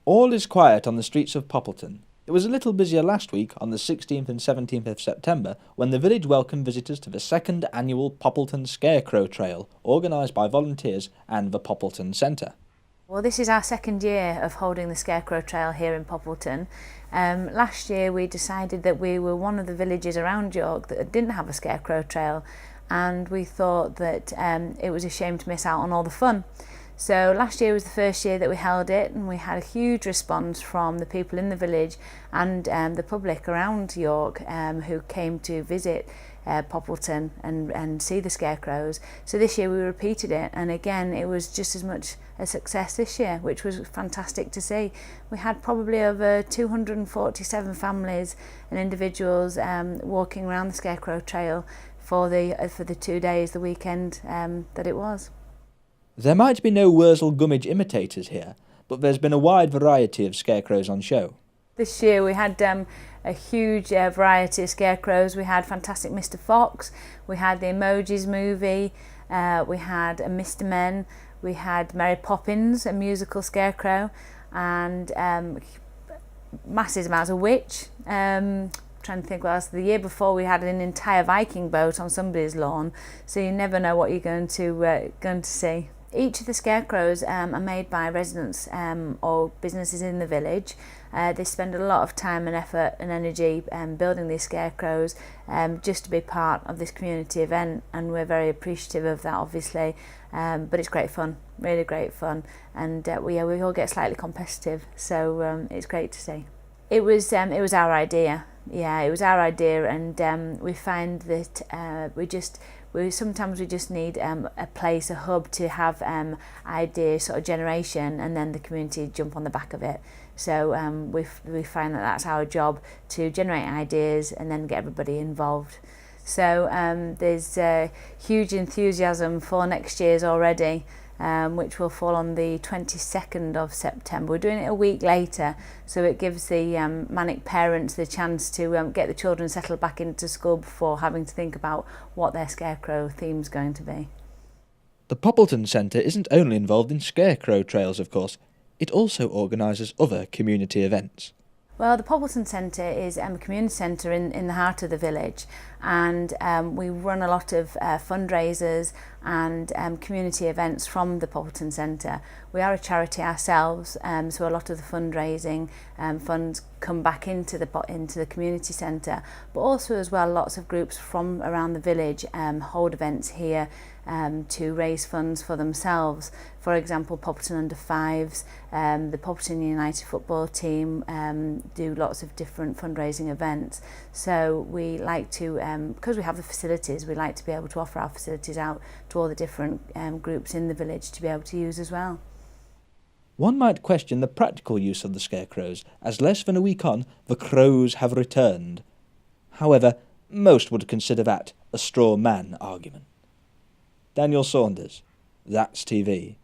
All is quiet on the streets of Poppleton. It was a little busier last week on the 16th and 17th of September when the village welcomed visitors to the second annual Poppleton Scarecrow Trail, organised by volunteers and the Poppleton Centre. Well, this is our second year of holding the Scarecrow Trail here in Poppleton. Last year we decided that we were one of the villages around York that didn't have a Scarecrow Trail, and we thought that it was a shame to miss out on all the fun. So last year was the first year that we held it, and we had a huge response from the people in the village and the public around York who came to visit Poppleton and see the scarecrows. So this year we repeated it, and again it was just as much a success this year, which was fantastic to see. We had probably over 247 families and individuals walking around the Scarecrow Trail for the 2 days, the weekend that it was. There might be no Wurzel Gummidge imitators here, but there's been a wide variety of scarecrows on show. This year we had a huge variety of scarecrows. We had Fantastic Mr. Fox, we had the Emojis movie, we had a Mr. Men, we had Mary Poppins, a musical scarecrow, and massive amounts of witch. Trying to think what else. The year before we had an entire Viking boat on somebody's lawn, so you never know what you're going to see. Each of the scarecrows are made by residents or businesses in the village. They spend a lot of time and effort and energy building these scarecrows just to be part of this community event, and we're very appreciative of that, obviously. But it's great fun, really great fun, and we all get slightly competitive, so it's great to see. It was our idea. Yeah, it was our idea, and we find that we sometimes just need a place, a hub to have idea sort of generation, and then the community jump on the back of it. So we find that that's our job, to generate ideas and then get everybody involved. So there's huge enthusiasm for next year's already, which will fall on the 22nd of September. We're doing it a week later, so it gives the manic parents the chance to get the children settled back into school before having to think about what their scarecrow theme's going to be. The Poppleton Centre isn't only involved in scarecrow trails, of course. It also organises other community events. Well, the Poppleton Centre is a community centre in the heart of the village, and we run a lot of fundraisers and community events from the Poppleton Centre. We are a charity ourselves, so a lot of the fundraising funds come back into the community centre, but also as well lots of groups from around the village hold events here to raise funds for themselves. For example, Poppleton Under Fives, the Poppleton United football team do lots of different fundraising events. So we like to, because we have the facilities, we like to be able to offer our facilities out to all the different groups in the village to be able to use as well. One might question the practical use of the scarecrows, as less than a week on, the crows have returned. However, most would consider that a straw man argument. Daniel Saunders, That's TV.